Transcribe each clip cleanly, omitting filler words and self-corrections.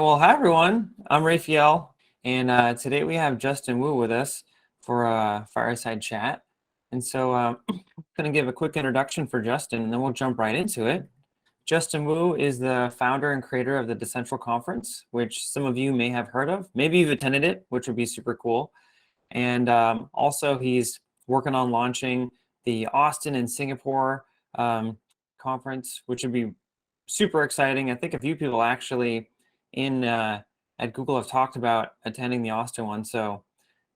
Well, hi everyone. I'm Raphael, and today we have Justin Wu with us for a fireside chat. And so I'm going to give a quick introduction for Justin, and then we'll jump right into it. Justin Wu is the founder and creator of the Dcentral Conference, which some of you may have heard of. Maybe you've attended it, which would be super cool. And also, he's working on launching the Austin and Singapore conference, which would be super exciting. I think a few people actually in at Google have talked about attending the Austin one. So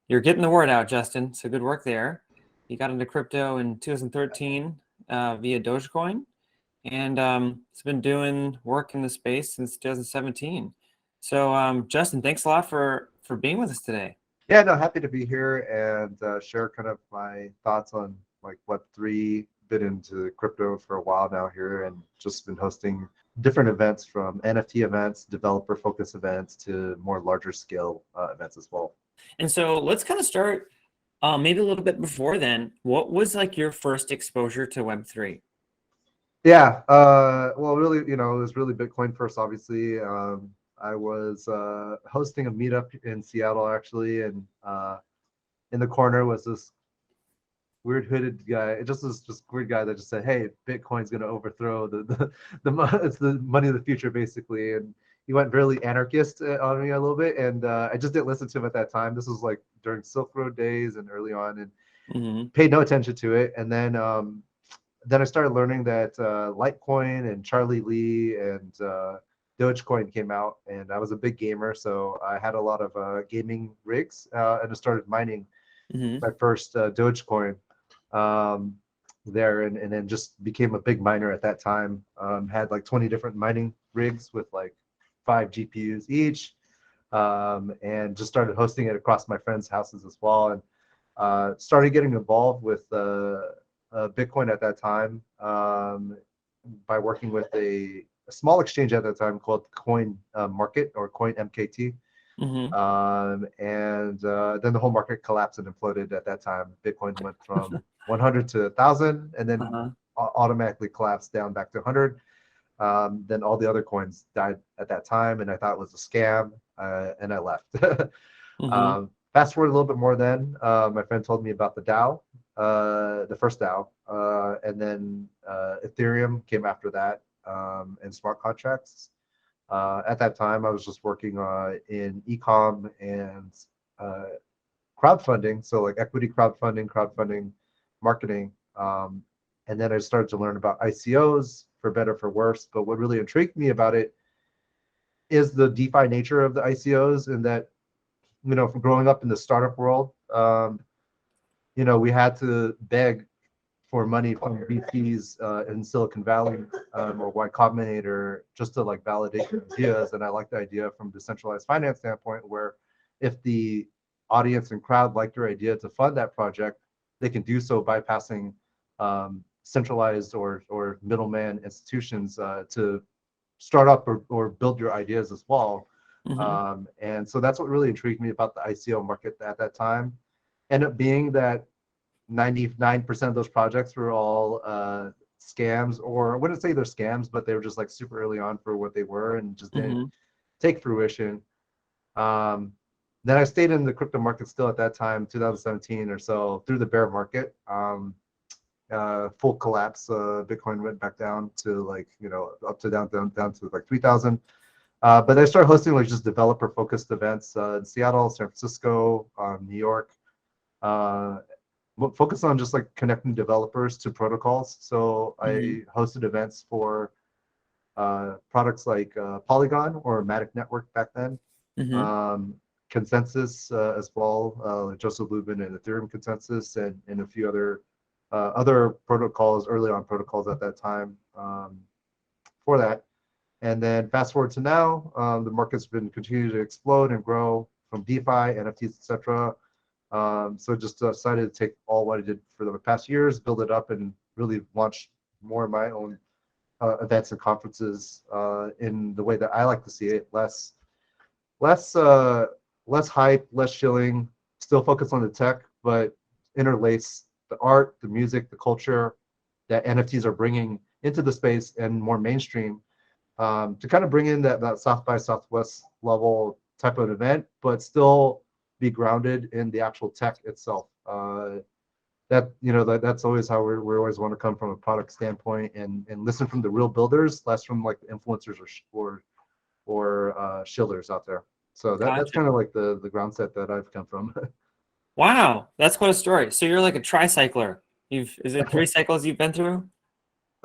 you're getting the word out, Justin. So good work there. You got into crypto in 2013 via Dogecoin, and it's been doing work in the space since 2017. So Justin, thanks a lot for being with us today. Yeah, no, happy to be here and share kind of my thoughts on like Web3. Been into crypto for a while now here and just been hosting different events from NFT events, developer focused events to more larger scale events as well. And so let's kind of start maybe a little bit before then. What was like your first exposure to Web3? Yeah, well, really, it was really Bitcoin first, obviously. I was hosting a meetup in Seattle actually, and in the corner was this weird hooded guy. It just was just weird guy that just said, "Hey, Bitcoin's gonna overthrow it's the money of the future, basically." And he went really anarchist on me a little bit, and I just didn't listen to him at that time. This was like during Silk Road days and early on, and paid no attention to it. And then I started learning that Litecoin and Charlie Lee and Dogecoin came out, and I was a big gamer, so I had a lot of gaming rigs, and I started mining my first Dogecoin there, and then just became a big miner at that time. Had like 20 different mining rigs with like 5 GPUs each, and just started hosting it across my friends' houses as well, and started getting involved with Bitcoin at that time by working with a small exchange at that time called Coin Market or Coin MKT. And then the whole market collapsed and imploded at that time. Bitcoin went from 100 to 1,000 and then automatically collapsed down back to 100. Then all the other coins died at that time, and I thought it was a scam, and I left. Fast forward a little bit more then, my friend told me about the DAO, the first DAO, and then Ethereum came after that, and smart contracts. At that time, I was just working in e-com and crowdfunding, so like equity crowdfunding, marketing. And then I started to learn about ICOs, for better, for worse. But what really intrigued me about it is the DeFi nature of the ICOs, and that, from growing up in the startup world, we had to beg for money from VCs in Silicon Valley or Y Combinator just to like validate ideas. And I like the idea from decentralized finance standpoint, where if the audience and crowd like your idea to fund that project, they can do so bypassing centralized or middleman institutions to start up or build your ideas as well. And so that's what really intrigued me about the ICO market at that time. Ended up being that 99% of those projects were all scams, or I wouldn't say they're scams, but they were just like super early on for what they were and just didn't take fruition. Then I stayed in the crypto market still at that time, 2017 or so, through the bear market. Full collapse. Bitcoin went back down to like, up to down to like 3,000. But I started hosting like just developer focused events in Seattle, San Francisco, New York. Focus on just like connecting developers to protocols. So I hosted events for products like Polygon or Matic Network back then, Consensus as well, Joseph Lubin and Ethereum Consensus, and a few other protocols, early on protocols at that time for that. And then fast forward to now, the market's been continuing to explode and grow from DeFi, NFTs, etc. So just decided to take all what I did for the past years, build it up, and really launch more of my own events and conferences in the way that I like to see it. Less hype, less chilling, still focus on the tech, but interlace the art, the music, the culture that NFTs are bringing into the space and more mainstream, to kind of bring in that South by Southwest level type of event, but still be grounded in the actual tech itself. That's always how we always want to come from a product standpoint and listen from the real builders, less from like the influencers or shillers out there. So that's Gotcha. kind of like the ground set that I've come from. Wow, that's quite a story. So you're like a tricycler. Is it 3 cycles you've been through?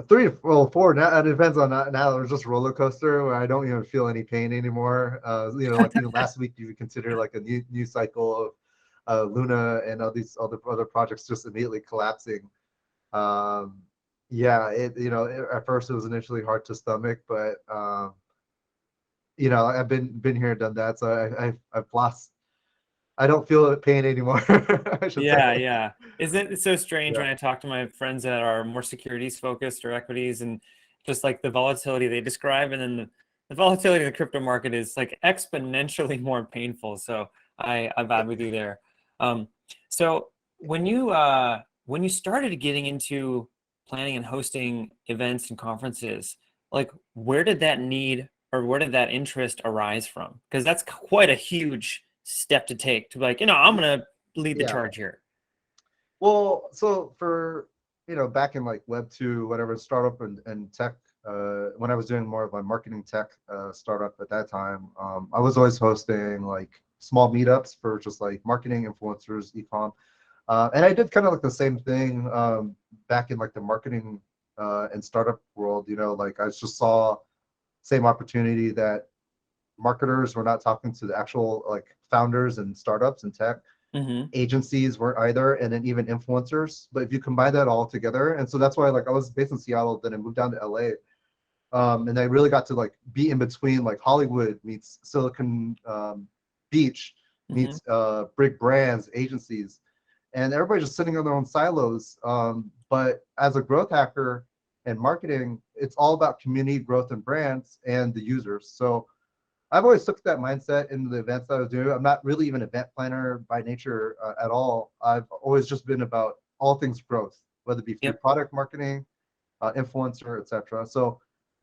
Three, well, four. Now it depends on now. There's just roller coaster where I don't even feel any pain anymore. Like last week you would consider like a new cycle of Luna and all these other projects just immediately collapsing. Um, yeah, at first it was initially hard to stomach, but I've been here and done that, so I've lost. I don't feel pain anymore. I should Yeah, say. yeah. Isn't it so strange Yeah. when I talk to my friends that are more securities focused or equities and just like the volatility they describe, and then the volatility of the crypto market is like exponentially more painful. So I vibe with you there. Um, so when you started getting into planning and hosting events and conferences, like where did that need or where did that interest arise from? Because that's quite a huge step to take to be like, I'm gonna lead the Yeah. charge here. Well, so for back in like Web 2, whatever, startup and tech, when I was doing more of a marketing tech startup at that time, I was always hosting like small meetups for just like marketing influencers, ecom, and I did kind of like the same thing back in like the marketing and startup world. Like I just saw same opportunity that marketers were not talking to the actual like founders and startups and tech Mm-hmm. agencies weren't either, and then even influencers. But if you combine that all together, and so that's why like I was based in Seattle, then I moved down to LA, and I really got to like be in between like Hollywood meets Silicon Beach Mm-hmm. meets big brands, agencies, and everybody's just sitting on their own silos. But as a growth hacker and marketing, it's all about community growth and brands and the users. So I've always took that mindset into the events that I was doing. I'm not really even an event planner by nature at all. I've always just been about all things growth, whether it be through Yep. product marketing, influencer, etc. So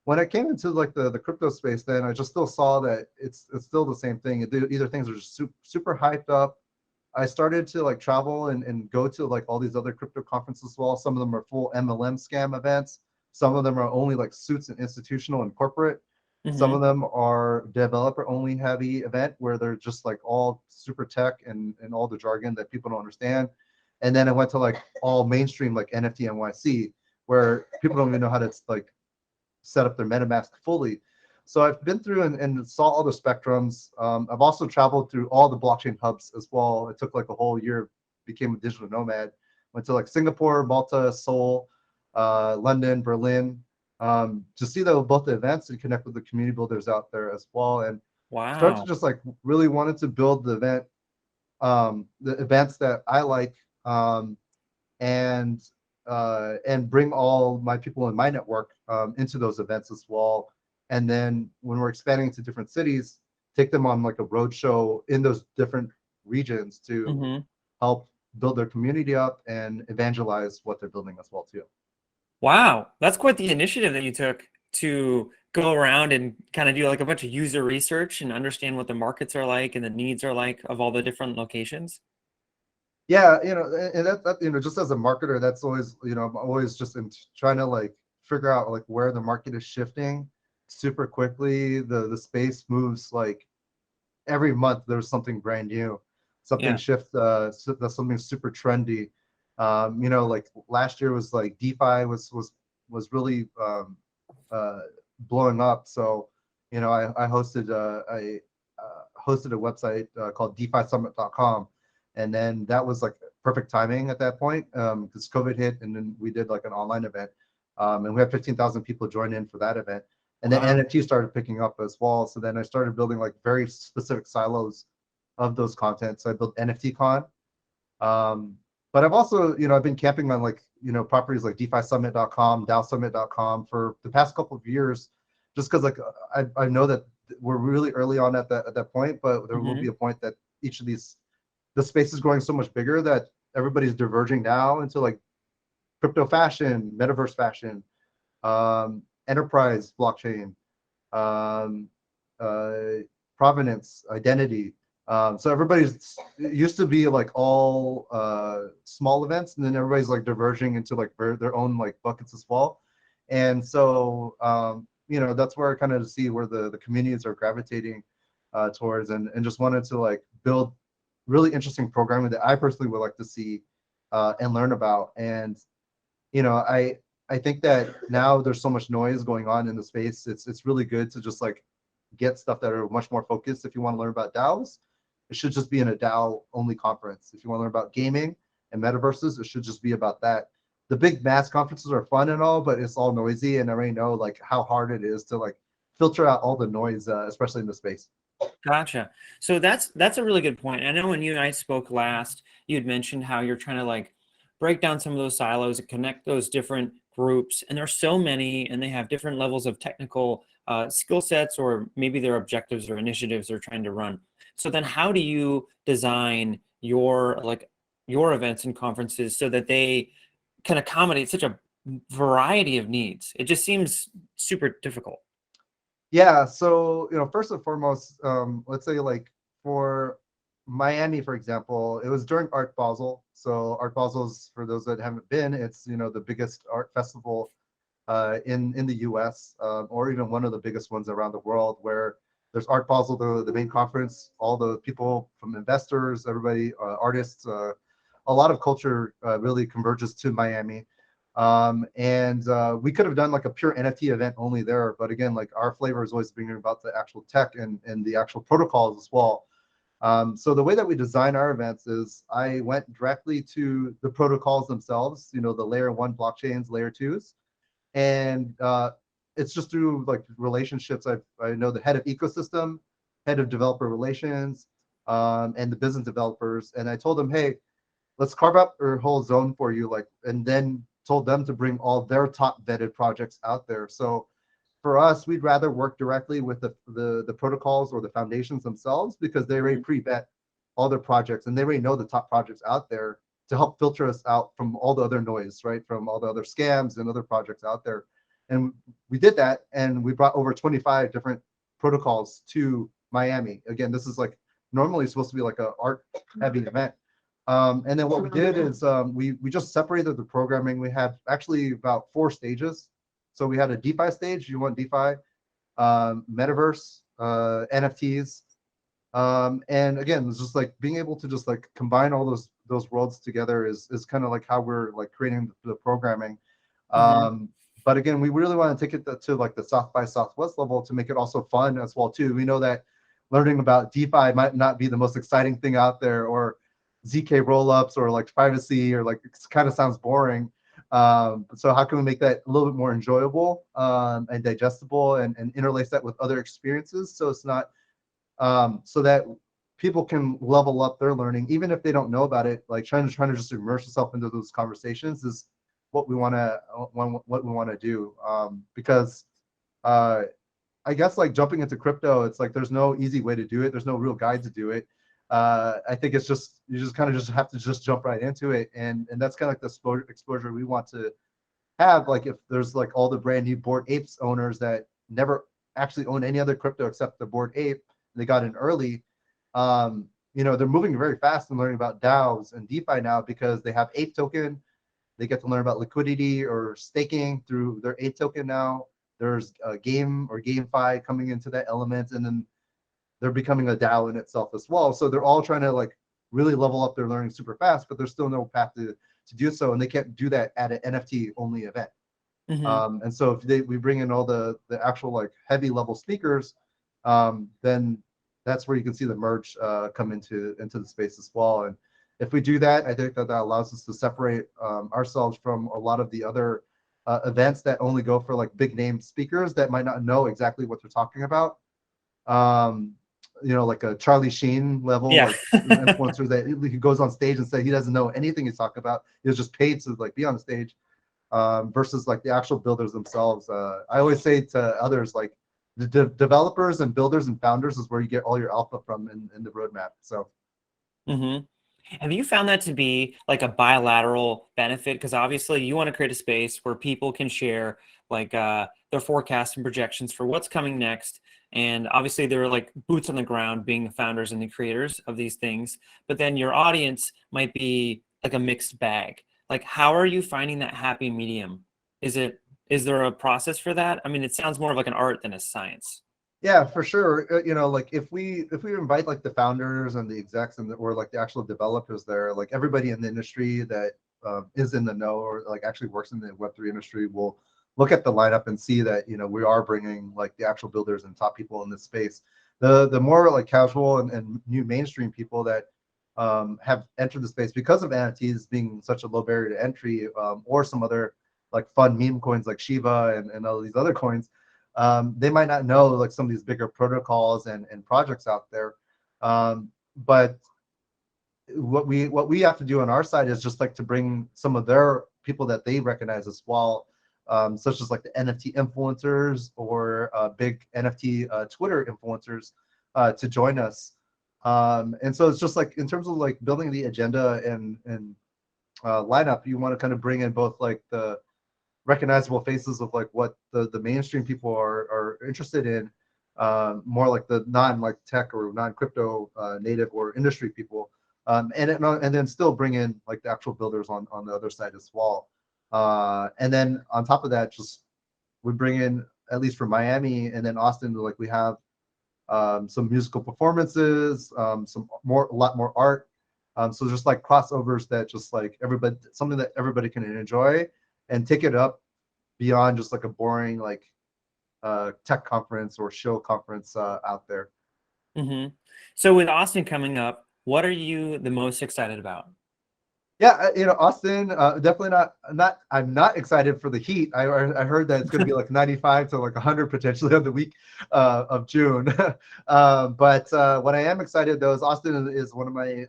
when I came into like the crypto space, then I just still saw that it's still the same thing. Either things are just super hyped up. I started to like travel and go to like all these other crypto conferences as well. Some of them are full MLM scam events. Some of them are only like suits and institutional and corporate. Some Mm-hmm. of them are developer only heavy event where they're just like all super tech and all the jargon that people don't understand. And then I went to like all mainstream like NFT NYC where people don't even know how to like set up their MetaMask fully. So I've been through and saw all the spectrums. I've also traveled through all the blockchain hubs as well. It took like a whole year, became a digital nomad. Went to like Singapore, Malta, Seoul, London, Berlin, to see both the events and connect with the community builders out there as well. And start to Wow. just like really wanted to build the events that I like, and and bring all my people in my network into those events as well. And then when we're expanding to different cities, take them on like a road show in those different regions to Mm-hmm. help build their community up and evangelize what they're building as well too. Wow. That's quite the initiative that you took to go around and kind of do like a bunch of user research and understand what the markets are like and the needs are like of all the different locations. Yeah, and that just as a marketer, that's always, I'm always just trying to like figure out like where the market is shifting super quickly. The space moves like every month there's something brand new, something Yeah. shift, that's something super trendy. Like last year was like DeFi was really uh, blowing up. So, I hosted a website called DeFiSummit.com, and then that was like perfect timing at that point because COVID hit, and then we did like an online event, and we had 15,000 people join in for that event. And then Wow. NFT started picking up as well. So then I started building like very specific silos of those content. So I built NFT Con. Um, but I've also, I've been camping on like, properties like DeFiSummit.com, DAOSummit.com for the past couple of years, just because like I know that we're really early on at that point, but there will Mm-hmm. be a point that each of the space is growing so much bigger that everybody's diverging now into like crypto fashion, metaverse fashion, enterprise blockchain, um, uh, provenance, identity. So everybody's, it used to be like all small events, and then everybody's like diverging into like their own like buckets as well. And so that's where I kind of see where the communities are gravitating towards, and just wanted to like build really interesting programming that I personally would like to see and learn about. And I think that now there's so much noise going on in the space. It's really good to just like get stuff that are much more focused. If you want to learn about DAOs, it should just be in a DAO only conference. If you want to learn about gaming and metaverses, it should just be about that. The big mass conferences are fun and all, but it's all noisy, and I already know like how hard it is to like filter out all the noise, especially in the space. Gotcha. So that's a really good point. I know when you and I spoke last, you had mentioned how you're trying to like break down some of those silos and connect those different groups. And there's so many, and they have different levels of technical skill sets, or maybe their objectives or initiatives they're trying to run. So then how do you design your events and conferences so that they can accommodate such a variety of needs? It just seems super difficult. Yeah, so first and foremost, let's say like for Miami, for example, it was during Art Basel. So Art Basel's, for those that haven't been, it's the biggest art festival in the U.S. Or even one of the biggest ones around the world, where there's Art Basel, the main conference, all the people from investors, everybody, artists, a lot of culture really converges to Miami. And we could have done like a pure NFT event only there, but again, like our flavor is always bringing about the actual tech and the actual protocols as well. So the way that we design our events is I went directly to the protocols themselves, the layer 1 blockchains, layer 2s, and it's just through like relationships. I know the head of ecosystem, head of developer relations, and the business developers, and I told them, hey, let's carve out a whole zone for you, like, and then told them to bring all their top vetted projects out there. So for us, we'd rather work directly with the protocols or the foundations themselves, because they already pre-vet all their projects and they already know the top projects out there to help filter us out from all the other noise, right? From all the other scams and other projects out there. And we did that, and we brought over 25 different protocols to Miami. Again, this is like normally supposed to be like a art heavy event. And then what we did is we just separated the programming. We had actually about 4 stages. So we had a DeFi stage. You want DeFi, metaverse, NFTs, and again, it's just like being able to just like combine all those worlds together is kind of like how we're like creating the programming. But again, we really want to take it to like the South by Southwest level to make it also fun as well too. We know that learning about DeFi might not be the most exciting thing out there, or ZK rollups, or like privacy, or like it kind of sounds boring. So how can we make that a little bit more enjoyable and digestible, and interlace that with other experiences, so it's not so that people can level up their learning, even if they don't know about it. Like trying to just immerse yourself into those conversations is what we want to do. Because I guess like jumping into crypto, it's like there's no easy way to do it. There's no real guide to do it. I think it's just you just kind of just have to just jump right into it, and that's kind of like the exposure we want to have. Like if there's like all the brand new Bored Apes owners that never actually own any other crypto except the Bored Ape, they got in early. They're moving very fast and learning about DAOs and DeFi now because they have Ape token. They get to learn about liquidity or staking through their Ape token now. There's a game or GameFi coming into that element, and then they're becoming a DAO in itself as well. So they're all trying to like really level up their learning super fast, but there's still no path to do so, and they can't do that at an NFT only event. And so if we bring in all the actual like heavy level speakers, then that's where you can see the merge come into the space as well. And if we do that, I think that allows us to separate ourselves from a lot of the other events that only go for like big name speakers that might not know exactly what they're talking about. Like a Charlie Sheen level, Yeah. like influencer that he goes on stage and say he doesn't know anything he's talking about. He was just paid to like be on the stage, versus like the actual builders themselves. I always say to others, like the developers and builders and founders is where you get all your alpha from in the roadmap. So. Have you found that to be like a bilateral benefit? Because obviously you want to create a space where people can share like their forecasts and projections for what's coming next. And obviously they're like boots on the ground being the founders and the creators of these things. But then your audience might be like a mixed bag. Like, how are you finding that happy medium? Is there a process for that? I mean, it sounds more of like an art than a science. Yeah, for sure. Like if we invite like the founders and the execs or like the actual developers there, like everybody in the industry that is in the know or like actually works in the Web3 industry will look at the lineup and see that we are bringing like the actual builders and top people in this space. The more like casual and new mainstream people that have entered the space because of NFTs being such a low barrier to entry, or some other like fun meme coins like Shiba and all these other coins. They might not know like some of these bigger protocols and projects out there. But what we have to do on our side is just like to bring some of their people that they recognize as well, such as like the NFT influencers or big NFT Twitter influencers to join us. And so it's just like in terms of like building the agenda and lineup, you want to kind of bring in both like the recognizable faces of like what the mainstream people are interested in, more like the non like tech or non crypto native or industry people, and then still bring in like the actual builders on the other side as well. And then on top of that, just we bring in, at least for Miami and then Austin, like we have some musical performances, a lot more art. So just like crossovers that just like everybody, something that everybody can enjoy and take it up beyond just like a boring like tech conference or show conference out there. Mm-hmm. So with Austin coming up, what are you the most excited about? Yeah, Austin, definitely not. I'm not excited for the heat. I heard that it's going to be like 95 to like 100 potentially on the week of June. But what I am excited though is Austin is one of my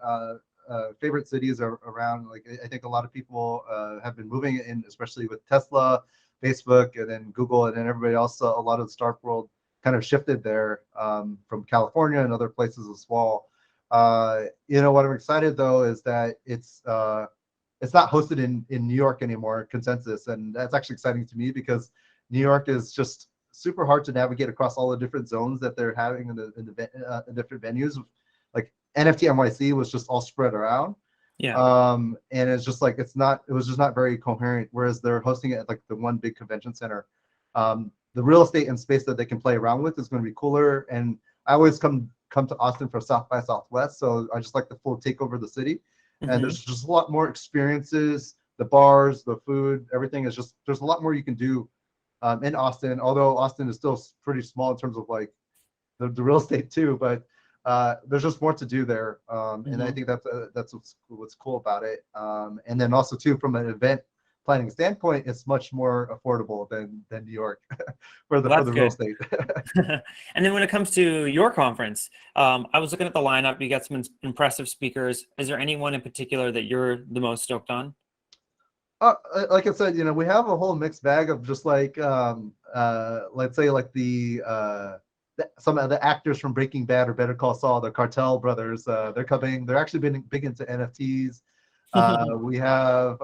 favorite cities around. Like I think a lot of people have been moving in, especially with Tesla, Facebook, and then Google, and then everybody else. A lot of the startup world kind of shifted there from California and other places as well. What I'm excited though is that it's not hosted in New York anymore, Consensus, and that's actually exciting to me because New York is just super hard to navigate across all the different zones that they're having in the different venues. Like NFT NYC was just all spread around. Yeah. And it's just like it was just not very coherent. Whereas they're hosting it at like the one big convention center. The real estate and space that they can play around with is going to be cooler. And I always come to Austin for South by Southwest, so I just like the full takeover of the city. And Mm-hmm. there's just a lot more experiences, the bars, the food, everything is just, there's a lot more you can do in Austin, although Austin is still pretty small in terms of like the real estate too, but there's just more to do there. And I think that's what's cool about it. And then also too, from an event planning standpoint, it's much more affordable than New York for the real estate. And then when it comes to your conference, I was looking at the lineup. You got some impressive speakers. Is there anyone in particular that you're the most stoked on? Like I said, we have a whole mixed bag of just like let's say like some of the actors from Breaking Bad or Better Call Saul, the Cartel brothers. They're coming. They're actually been big into NFTs. We have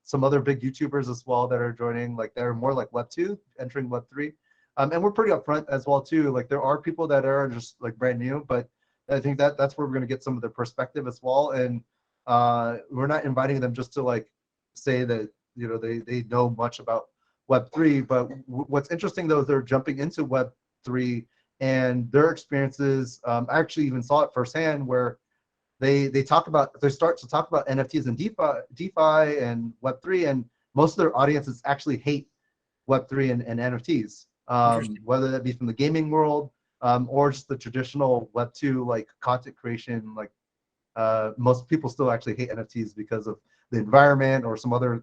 some other big YouTubers as well that are joining. Like they're more like Web2, entering Web3. And we're pretty upfront as well too. Like there are people that are just like brand new, but I think that's where we're going to get some of their perspective as well. And we're not inviting them just to like say that they know much about Web3. But what's interesting though is they're jumping into Web3 and their experiences. I actually even saw it firsthand where they start to talk about NFTs and DeFi and Web3, and most of their audiences actually hate Web3 and NFTs, whether that be from the gaming world or just the traditional Web2 like content creation. Like most people still actually hate NFTs because of the environment or some other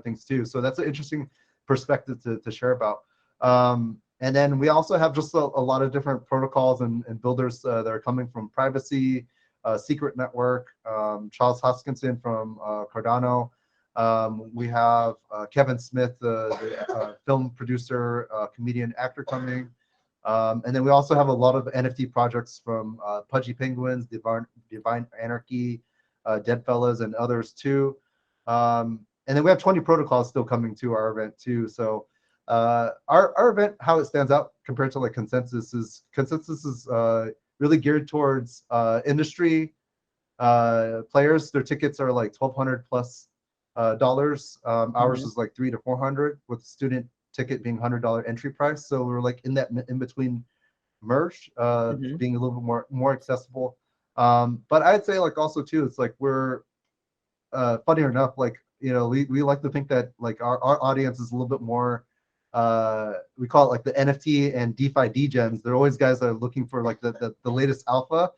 things too. So that's an interesting perspective to share about. And then we also have just a lot of different protocols and builders that are coming from Privacy, Secret Network, Charles Hoskinson from Cardano. We have Kevin Smith, the film producer, comedian, actor coming. And then we also have a lot of NFT projects from Pudgy Penguins, Divine Anarchy, Deadfellas, and others too. And then we have 20 protocols still coming to our event too. So Our event, how it stands out compared to like consensus is really geared towards industry players. Their tickets are like $1,200 plus dollars. Ours is like 300 to 400, with the student ticket being $100 entry price. So we're like in that in between merge, being a little bit more accessible. But I'd say like also too, it's like we're funny enough, like we like to think that like our audience is a little bit more. We call it like the NFT and DeFi degens. They're always guys that are looking for like the latest alpha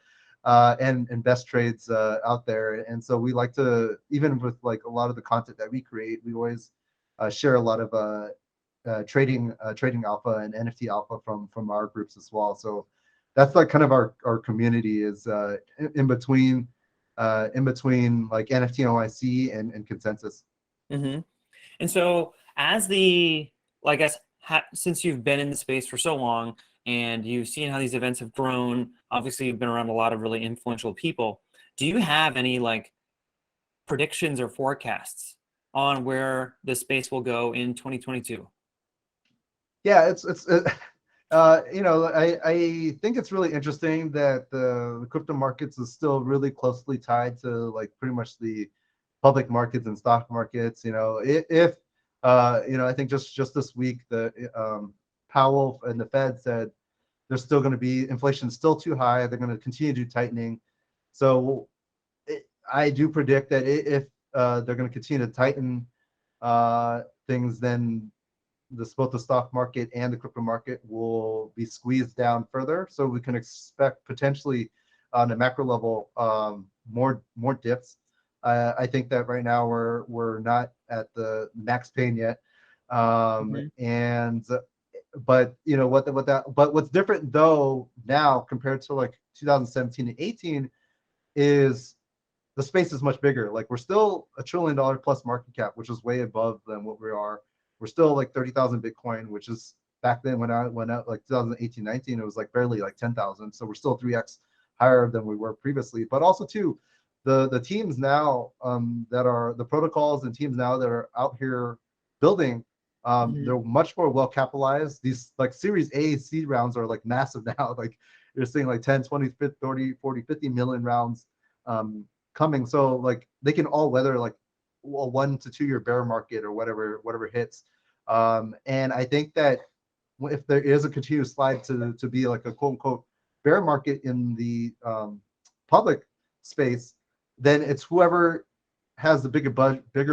and best trades out there. And so we like to, even with like a lot of the content that we create, we always share a lot of trading alpha and NFT alpha from our groups as well. So that's like kind of our community is in between like NFT OIC and consensus. And so as the, well, I guess since you've been in the space for so long and you've seen how these events have grown, obviously you've been around a lot of really influential people. Do you have any like predictions or forecasts on where the space will go in 2022? Yeah, I think it's really interesting that the crypto markets is still really closely tied to like pretty much the public markets and stock markets. If I think just this week the Powell and the Fed said there's still going to be inflation still too high. They're going to continue to do tightening. So I do predict that if they're going to continue to tighten things, then both the stock market and the crypto market will be squeezed down further. So we can expect potentially on a macro level more dips. I think that right now we're not at the max pain yet, and but what's different though now compared to like 2017 and 18 is the space is much bigger. Like we're still $1 trillion plus market cap, which is way above than what we are. We're still like 30,000 Bitcoin, which is back then when I went out like 2018, 19, it was like barely like 10,000. So we're still 3x higher than we were previously. But also too, the teams now that are the protocols and teams now that are out here building, they're much more well capitalized. These like Series A seed rounds are like massive now. Like you're seeing like 10, 20, 30, 40, 50 million rounds coming. So like they can all weather like a 1 to 2 year bear market or whatever hits. And I think that if there is a continuous slide to be like a quote unquote bear market in the public space, then it's whoever has the bigger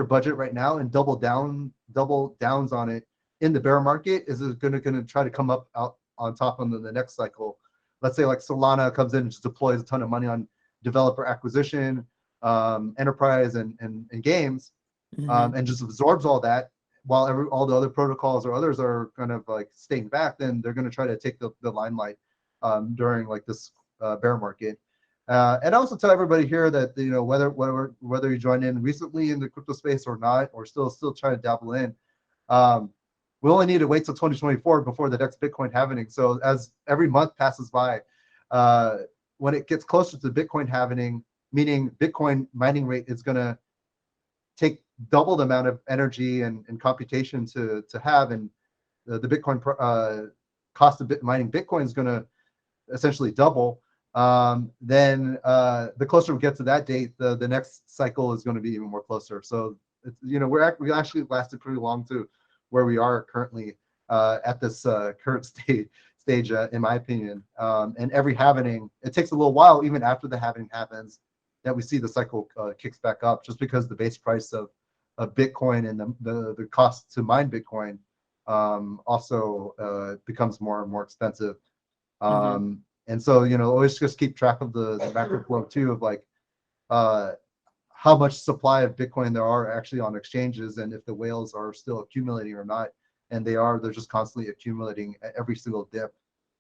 budget right now and double downs on it in the bear market is going to try to come up out on top on the next cycle. Let's say like Solana comes in and just deploys a ton of money on developer acquisition, enterprise and games, and just absorbs all that while all the other protocols or others are kind of like staying back. Then they're going to try to take the limelight during like this bear market. And also tell everybody here that whether you joined in recently in the crypto space or not, or still trying to dabble in, we only need to wait till 2024 before the next Bitcoin halving. So as every month passes by, when it gets closer to Bitcoin halving, meaning Bitcoin mining rate is going to take double the amount of energy and computation to have, and the Bitcoin cost of mining Bitcoin is going to essentially double. Then the closer we get to that date, the next cycle is going to be even more closer. So it's, we actually lasted pretty long to where we are currently at this current stage in my opinion. And every halving, it takes a little while even after the halving happens that we see the cycle kicks back up, just because the base price of Bitcoin and the cost to mine Bitcoin also becomes more and more expensive. And so, always just keep track of the macro flow too, of like how much supply of Bitcoin there are actually on exchanges, and if the whales are still accumulating or not. And they're just constantly accumulating at every single dip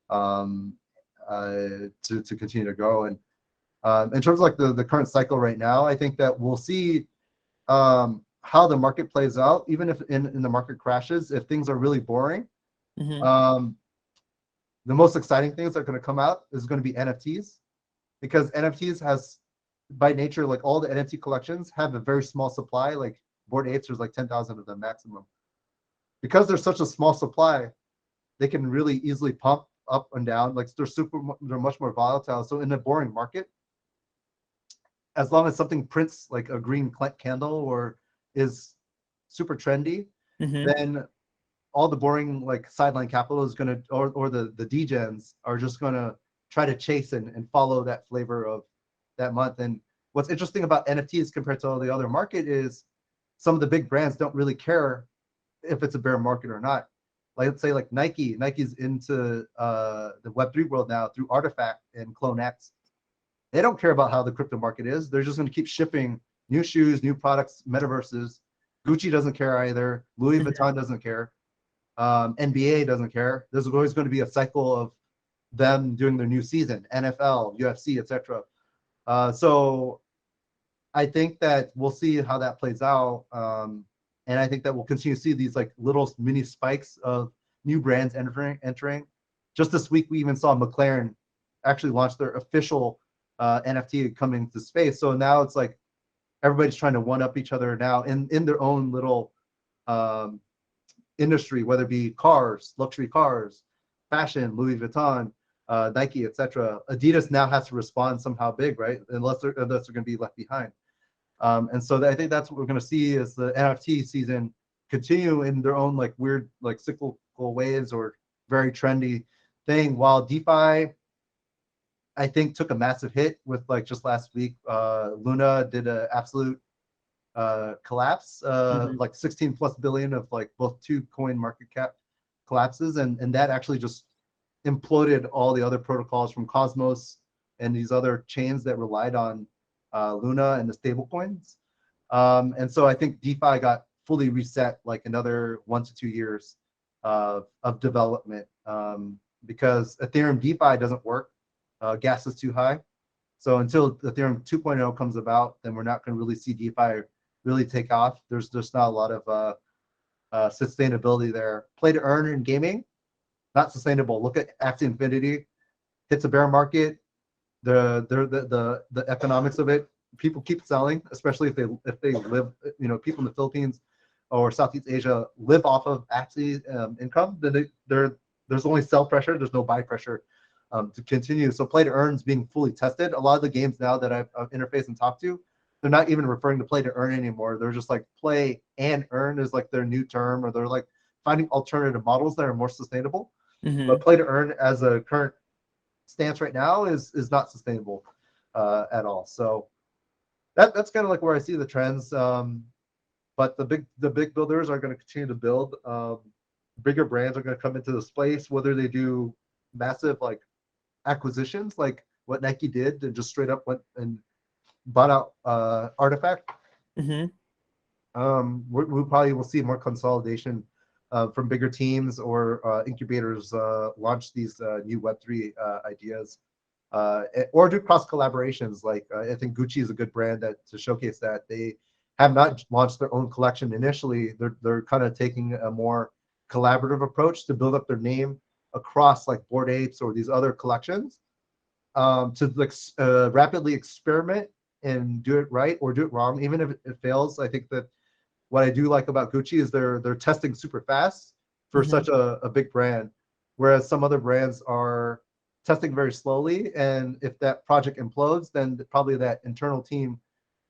to continue to go. And in terms of like the current cycle right now, I think that we'll see how the market plays out, even if in the market crashes, if things are really boring. The most exciting things that are going to come out is going to be NFTs, because NFTs has, by nature, like all the NFT collections have a very small supply. Like Bored Apes, there's like 10,000 of them maximum. because there's such a small supply, they can really easily pump up and down. Like they're much more volatile. So in a boring market, as long as something prints like a green candle or is super trendy, then all the boring like sideline capital is gonna, or the degens are just gonna try to chase and follow that flavor of that month. And what's interesting about NFTs compared to all the other market is some of the big brands don't really care if it's a bear market or not. Like let's say like Nike's into the Web3 world now through Artifact and Clone X. They don't care about how the crypto market is. They're just going to keep shipping new shoes, new products, metaverses. Gucci doesn't care either. Louis Vuitton doesn't care. NBA doesn't care. There's always going to be a cycle of them doing their new season, NFL, UFC, etc. So I think that we'll see how that plays out. And I think that we'll continue to see these like little mini spikes of new brands entering. Just this week, we even saw McLaren actually launch their official NFT coming to space. So now it's like everybody's trying to one up each other now in their own little industry, whether it be cars, luxury cars, fashion, Louis Vuitton, Nike, etc. Adidas now has to respond somehow big, right? Unless they're going to be left behind. And so I think that's what we're going to see is the NFT season continue in their own like weird like cyclical waves or very trendy thing, while DeFi I think took a massive hit with like just last week. Luna did an absolute collapse, like 16 plus billion of like both two coin market cap collapses, and that actually just imploded all the other protocols from Cosmos and these other chains that relied on Luna and the stable coins. And so I think DeFi got fully reset like another 1 to 2 years of development, because Ethereum DeFi doesn't work. Gas is too high. So until Ethereum 2.0 comes about, then we're not going to really see DeFi really take off. There's just not a lot of sustainability there. Play to earn in gaming, not sustainable. Look at Axie Infinity, hits a bear market. The economics of it, people keep selling, especially if they live, people in the Philippines or Southeast Asia live off of Axie income. Then there's only sell pressure. There's no buy pressure to continue. So play to earn is being fully tested. A lot of the games now that I've interfaced and talked to, they're not even referring to play to earn anymore. They're just like play and earn is like their new term, or they're like finding alternative models that are more sustainable. But play to earn as a current stance right now is not sustainable at all. So that's kind of like where I see the trends. But the big builders are going to continue to build. Bigger brands are going to come into this place, whether they do massive like acquisitions like what Nike did and just straight up went and bought out Artifact. We probably will see more consolidation from bigger teams or incubators launch these new Web3 ideas, or do cross collaborations. Like I think Gucci is a good brand to showcase that. They have not launched their own collection initially. They're kind of taking a more collaborative approach to build up their name across like Bored Apes or these other collections, to like rapidly experiment and do it right or do it wrong, even if it fails. I think that what I do like about Gucci is they're testing super fast for such a big brand, whereas some other brands are testing very slowly. And if that project implodes, then probably that internal team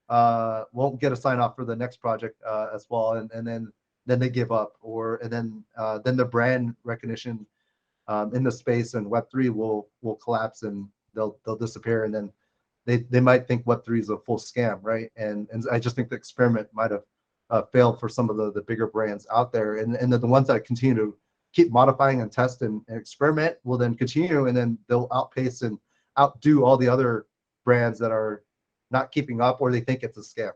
won't get a sign off for the next project as well, and then they give up, and then the brand recognition in the space and Web3 will collapse and they'll disappear, and then they might think Web3 is a full scam, right? And I just think the experiment might have failed for some of the bigger brands out there, and the ones that continue to keep modifying and test and experiment will then continue, and then they'll outpace and outdo all the other brands that are not keeping up or they think it's a scam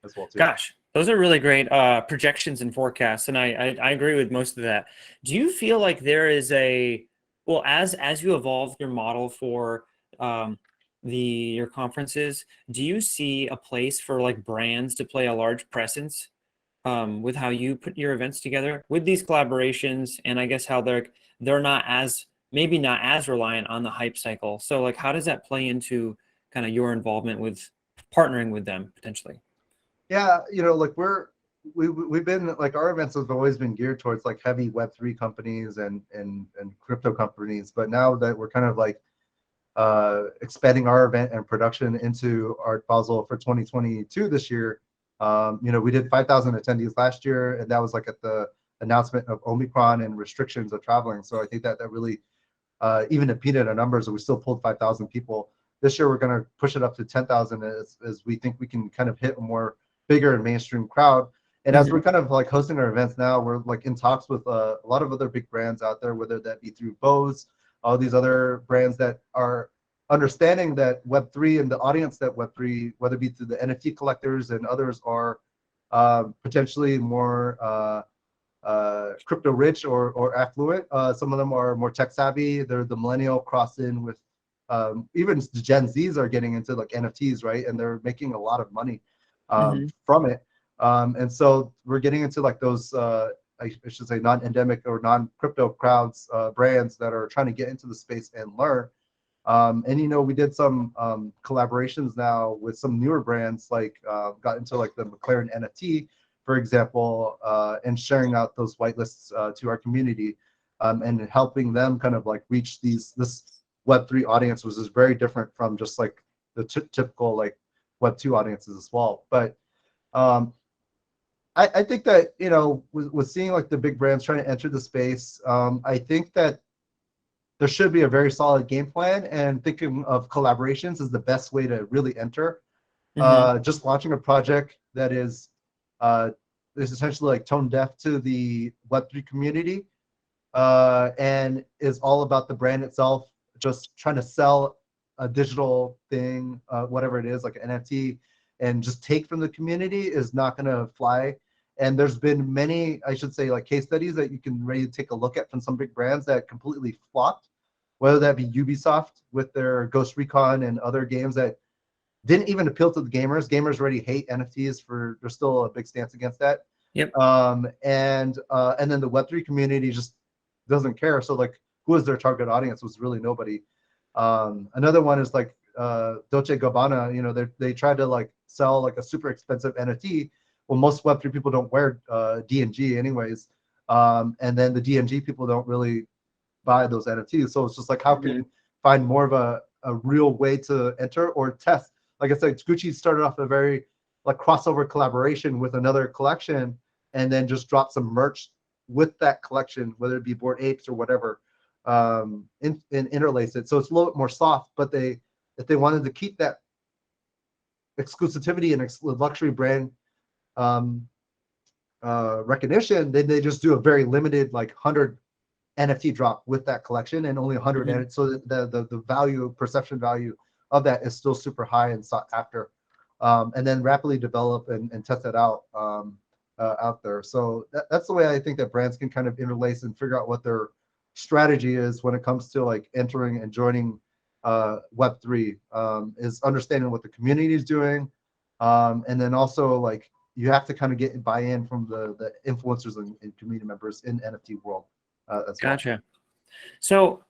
as well too. Gosh, those are really great projections and forecasts, and I agree with most of that. Do you feel like there is as you evolve your model for your conferences, do you see a place for like brands to play a large presence with how you put your events together with these collaborations, and I guess how they're maybe not as reliant on the hype cycle? So like, how does that play into kind of your involvement with partnering with them potentially? Yeah, like we've been like, our events have always been geared towards like heavy Web3 companies and crypto companies, but now that we're kind of like expanding our event and production into Art Basel for 2022 this year. We did 5,000 attendees last year, and that was like at the announcement of Omicron and restrictions of traveling. So I think that really even impeded our numbers, and we still pulled 5,000 people. This year we're going to push it up to 10,000 as we think we can kind of hit a more bigger and mainstream crowd. And as we're kind of like hosting our events now, we're like in talks with a lot of other big brands out there, whether that be through Bose, all these other brands that are understanding that Web3 and the audience that Web3, whether it be through the NFT collectors and others, are potentially more crypto rich or affluent. Some of them are more tech savvy. They're the millennial crossed in with even the Gen Zs are getting into like NFTs, right? And they're making a lot of money from it. And so we're getting into like those I should say non-endemic or non-crypto crowds, brands that are trying to get into the space and learn. And we did some collaborations now with some newer brands, like got into like the McLaren NFT, for example, and sharing out those whitelists to our community, and helping them kind of like reach this Web3 audience, which is very different from just like the typical like Web2 audiences as well. But I think that, with seeing like the big brands trying to enter the space, I think that there should be a very solid game plan, and thinking of collaborations is the best way to really enter. Just launching a project that is essentially like tone deaf to the Web3 community, and is all about the brand itself, just trying to sell a digital thing, whatever it is, like an NFT, and just take from the community, is not going to fly. And there's been many, I should say, like case studies that you can really take a look at from some big brands that completely flopped, whether that be Ubisoft with their Ghost Recon and other games that didn't even appeal to the gamers. Gamers already hate NFTs, there's still a big stance against that. Yep. And then the Web3 community just doesn't care. So like, who is their target audience? Was really nobody. Another one is like Dolce Gabbana. They tried to like sell like a super expensive NFT. Well, most Web3 people don't wear DNG anyways, and then the DNG people don't really buy those NFTs. So it's just like, how can you find more of a real way to enter or test? Like I said, Gucci started off a very like crossover collaboration with another collection, and then just dropped some merch with that collection, whether it be Bored Apes or whatever, and interlace it. So it's a little bit more soft, but if they wanted to keep that exclusivity and luxury brand recognition, then they just do a very limited like 100 NFT drop with that collection, and only 100 edits, so the value, perception value of that is still super high and sought after, and then rapidly develop and test that out out there. So that's the way I think that brands can kind of interlace and figure out what their strategy is when it comes to like entering and joining Web3, is understanding what the community is doing, and then also like you have to kind of get buy-in from the influencers and community members in NFT world. Gotcha. Well. So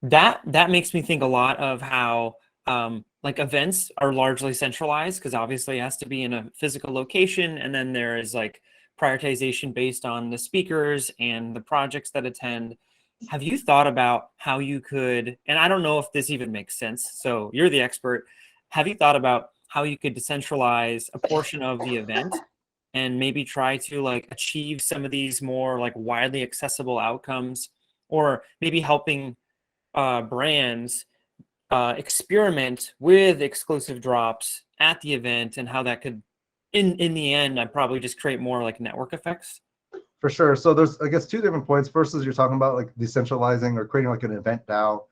that makes me think a lot of how like events are largely centralized, because obviously it has to be in a physical location, and then there is like prioritization based on the speakers and the projects that attend. Have you thought about how you could, and I don't know if this even makes sense, so you're the expert, have you thought about how you could decentralize a portion of the event and maybe try to like achieve some of these more like widely accessible outcomes, or maybe helping brands experiment with exclusive drops at the event, and how that could in the end I'd probably just create more like network effects? For sure. So there's, I guess, two different points. First is you're talking about like decentralizing or creating like an event DAO.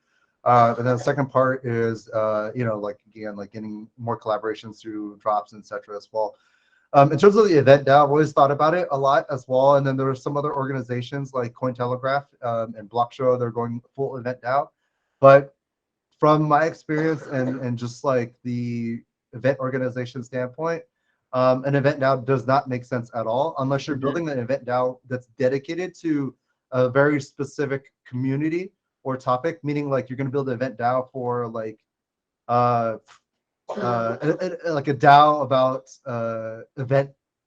And then the second part is, like again, like getting more collaborations through drops, and et cetera as well. In terms of the event DAO, I've always thought about it a lot as well. And then there are some other organizations like Cointelegraph and Blockshow, they're going full event DAO. But from my experience and just like the event organization standpoint, an event DAO does not make sense at all unless you're building an event DAO that's dedicated to a very specific community or topic, meaning like you're going to build an event DAO for like like a DAO about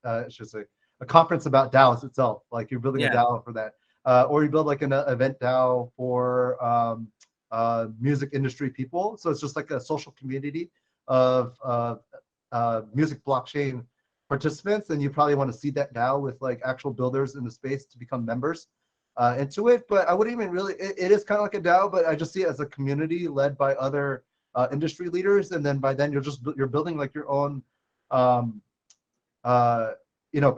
I should say a conference about DAOs itself. Like you're building a Yeah. DAO for that, or you build like an event DAO for music industry people. So it's just like a social community of music blockchain participants, and you probably want to see that DAO with like actual builders in the space to become members into it. But I wouldn't even really. It is kind of like a DAO, but I just see it as a community led by other industry leaders, and then by then you're building like your own um,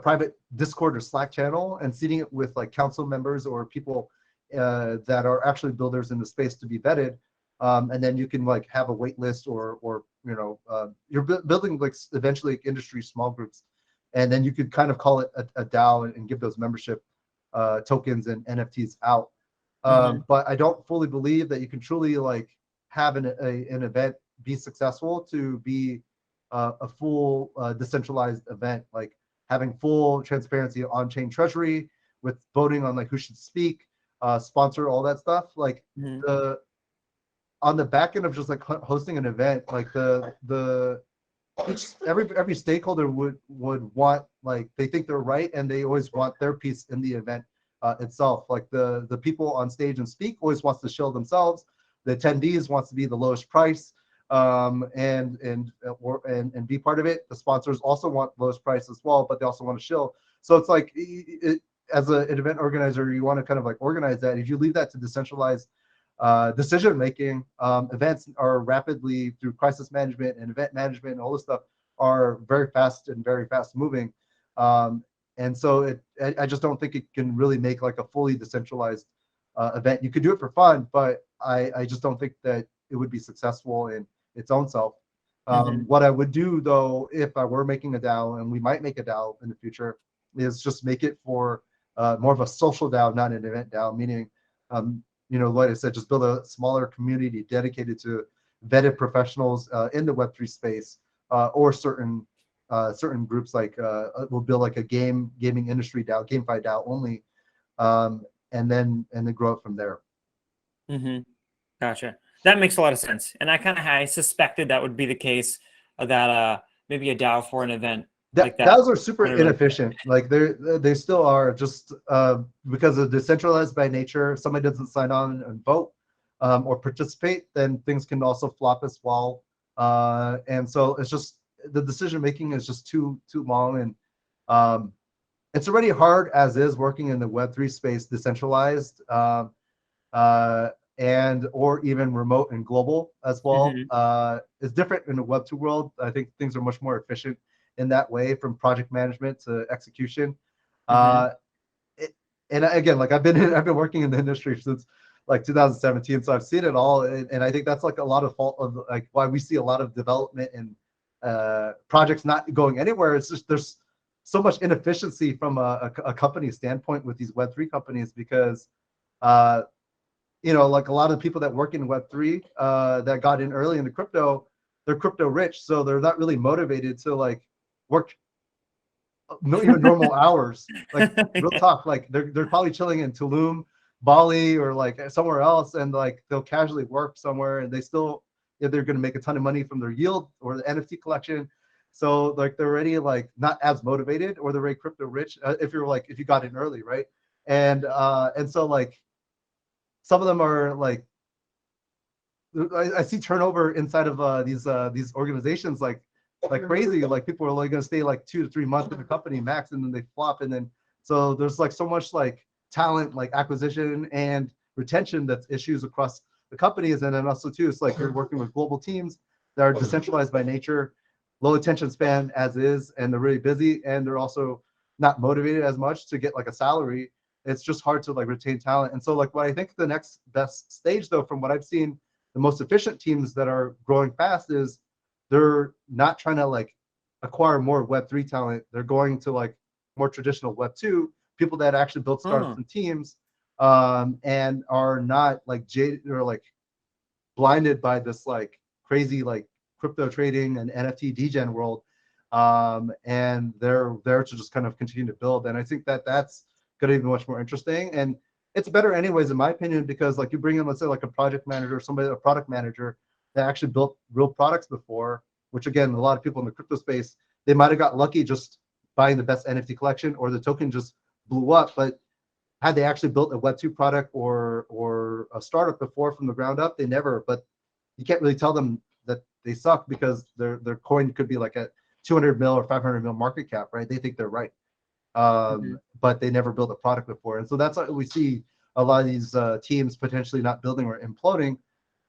private Discord or Slack channel and seeding it with like council members or people that are actually builders in the space to be vetted. And then you can like have a wait list or you're building like eventually like industry small groups. And then you could kind of call it a DAO and give those membership tokens and NFTs out. But I don't fully believe that you can truly like have an event be successful to be a full decentralized event, like having full transparency on-chain treasury with voting on like who should speak, sponsor, all that stuff. Like the on the back end of just like hosting an event, like every stakeholder would want, like they think they're right and they always want their piece in the event itself. Like the people on stage and speak always wants to show themselves. The attendees wants to be the lowest price and be part of it. The sponsors also want lowest price as well, but they also want to shill. So it's like as an event organizer, you want to kind of like organize that. If you leave that to decentralized decision making, events are rapidly through crisis management and event management and all this stuff are very fast moving. And so I just don't think it can really make like a fully decentralized event. You could do it for fun, but I just don't think that it would be successful in its own self. What I would do though, if I were making a DAO, and we might make a DAO in the future, is just make it for more of a social DAO, not an event DAO, meaning, like I said, just build a smaller community dedicated to vetted professionals in the Web3 space, or certain groups like we'll build like a gaming industry DAO, GameFi DAO only, and then grow it from there. Gotcha. That makes a lot of sense. And I suspected that would be the case, that maybe a DAO for an event like that. DAOs are super inefficient. Like they still are, just because they're decentralized by nature. If somebody doesn't sign on and vote or participate, then things can also flop as well. And so it's just the decision making is just too long, and it's already hard as is working in the Web3 space, decentralized. And or even remote and global as well. It's different in the Web2 world. I think things are much more efficient in that way, from project management to execution. And again, like I've been working in the industry since like 2017, so I've seen it all, and I think that's like a lot of fault of like why we see a lot of development and projects not going anywhere. It's just there's so much inefficiency from a company standpoint with these Web3 companies, because like a lot of people that work in Web3 that got in early into crypto, they're crypto rich, so they're not really motivated to like work even normal hours. Like real talk, like they're probably chilling in Tulum, Bali, or like somewhere else, and like they'll casually work somewhere, and they still, if they're going to make a ton of money from their yield or the NFT collection. So like they're already like not as motivated, or they're already crypto rich if you got in early, right? And so like some of them are like, I see turnover inside of these organizations like crazy. Like people are only going to stay like 2 to 3 months in the company max, and then they flop. And then so there's like so much like talent, like acquisition and retention, that's issues across the companies. And then also too, it's like you're working with global teams that are decentralized by nature, low attention span as is, and they're really busy, and they're also not motivated as much to get like a salary. It's just hard to like retain talent. And so like what I think the next best stage though, from what I've seen, the most efficient teams that are growing fast is they're not trying to like acquire more Web3 talent. They're going to like more traditional Web2 people that actually build startups and teams, and are not like jaded or like blinded by this like crazy like crypto trading and NFT degen world. And they're there to just kind of continue to build. And I think that that's going to be much more interesting, and it's better anyways, in my opinion, because like you bring in, let's say like a project manager, a product manager that actually built real products before, which again, a lot of people in the crypto space, they might have got lucky just buying the best NFT collection, or the token just blew up. But had they actually built a Web2 product or a startup before from the ground up, they never. But you can't really tell them that they suck because their coin could be like a 200 mil or 500 mil market cap, right? They think they're right, but they never built a product before, and so that's why we see a lot of these teams potentially not building or imploding.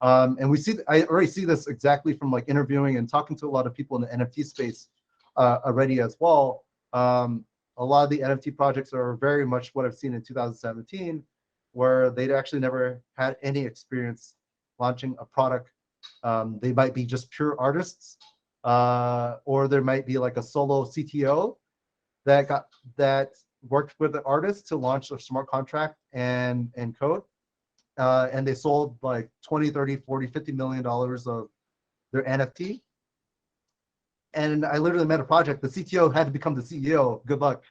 And I already see this exactly from like interviewing and talking to a lot of people in the NFT space already as well. A lot of the NFT projects are very much what I've seen in 2017, where they'd actually never had any experience launching a product. They might be just pure artists, or there might be like a solo CTO that worked with the artist to launch a smart contract and code. And they sold like 20, 30, 40, $50 million of their NFT. And I literally met a project. The CTO had to become the CEO. Good luck.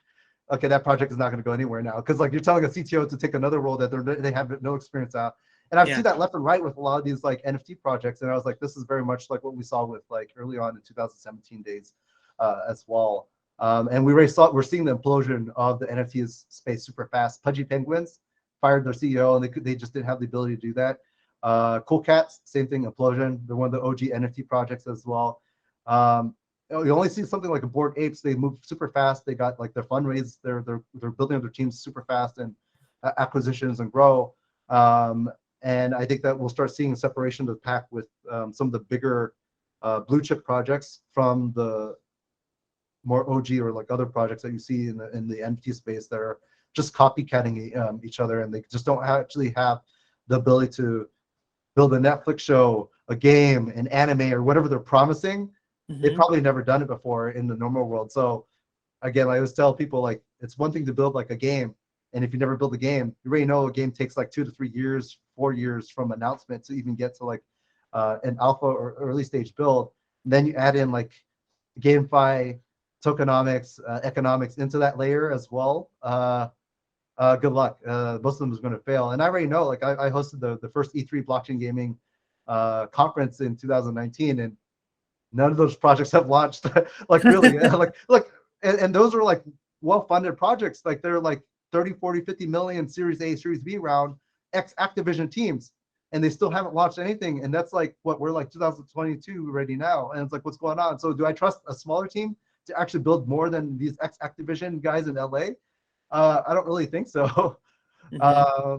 Okay, that project is not going to go anywhere now, because like you're telling a CTO to take another role that they have no experience at. And I've seen that left and right with a lot of these like NFT projects. And I was like, this is very much like what we saw with like early on in 2017 days as well. And we're seeing the implosion of the NFTs space super fast. Pudgy Penguins fired their CEO, and they just didn't have the ability to do that. Cool Cats, same thing, implosion. They're one of the OG NFT projects as well. You only see something like a Bored Apes. They move super fast. They got like their fundraise. They're building up their teams super fast and acquisitions and grow. And I think that we'll start seeing separation of the pack with some of the bigger blue chip projects from the more OG or like other projects that you see in the NFT space that are just copycatting each other, and they just don't actually have the ability to build a Netflix show, a game, an anime, or whatever they're promising. They've probably never done it before in the normal world. So again, I always tell people, like, it's one thing to build like a game, and if you never build a game, you already know a game takes like 2 to 3 years, 4 years from announcement to even get to like an alpha or early stage build. And then you add in like GameFi, tokenomics, economics into that layer as well. Good luck. Most of them is going to fail. And I already know, like I hosted the first E3 blockchain gaming conference in 2019, and none of those projects have launched. Like really, and those are like well-funded projects. Like they're like 30, 40, 50 million Series A, Series B round, ex-Activision teams, and they still haven't launched anything. And that's like what we're like 2022 already now. And it's like, what's going on? So do I trust a smaller team to actually build more than these ex-Activision guys in LA? I don't really think so.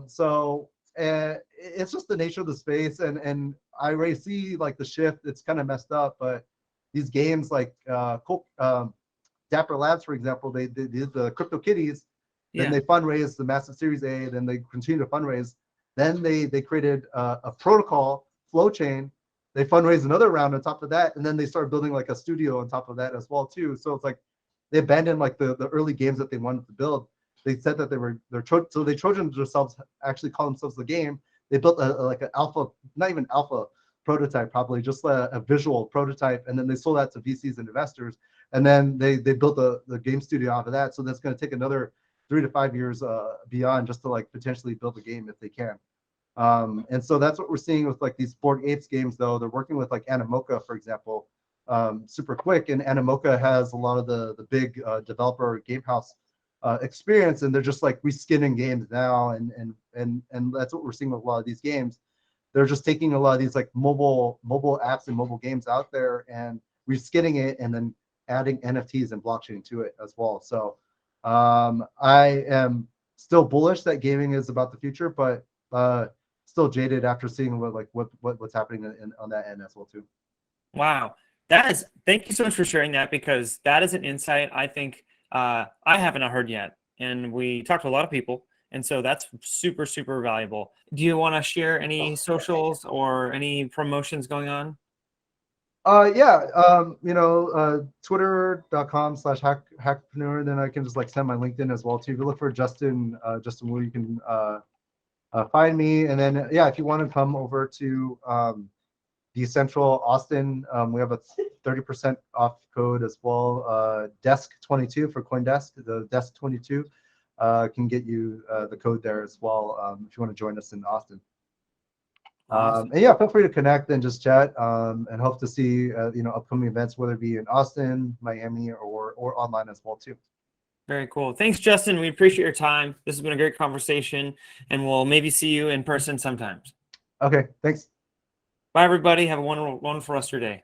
So it's just the nature of the space, and I already see like the shift. It's kind of messed up, but these games like Dapper Labs, for example, they did the Crypto Kitties, then they fundraised the massive Series A, then they continue to fundraise. Then they created a protocol, flow chain. They fundraised another round on top of that, and then they started building like a studio on top of that as well too. So it's like they abandoned like the early games that they wanted to build. They said that so they Trojan themselves actually call themselves the game. They built like an alpha, not even alpha prototype, probably just a visual prototype, and then they sold that to VCs and investors. And then they built the game studio off of that. So that's going to take another 3 to 5 years beyond just to like potentially build a game if they can. And so that's what we're seeing with like these Bored Apes games, though. They're working with like Animoca, for example, super quick, and Animoca has a lot of the big developer game house experience, and they're just like reskinning games now, and that's what we're seeing with a lot of these games. They're just taking a lot of these like mobile apps and mobile games out there and reskinning it, and then adding NFTs and blockchain to it as well. So I am still bullish that gaming is about the future, but still jaded after seeing what's happening on that end as well too. Wow, thank you so much for sharing that, because that is an insight I think I haven't heard yet, and we talked to a lot of people, and so that's super, super valuable. Do you want to share any socials or any promotions going on? Twitter.com/hackpreneur. Then I can just like send my LinkedIn as well too. If you look for Justin Wu, you can find me. And then if you want to come over to Dcentral Austin, we have a 30% off code as well. Desk22 for CoinDesk. The Desk22 can get you the code there as well if you want to join us in Austin. Awesome. And yeah, feel free to connect and just chat, and hope to see upcoming events, whether it be in Austin, Miami, or online as well too. Very cool. Thanks, Justin. We appreciate your time. This has been a great conversation, and we'll maybe see you in person sometimes. Okay, thanks. Bye, everybody. Have a wonderful rest of your day.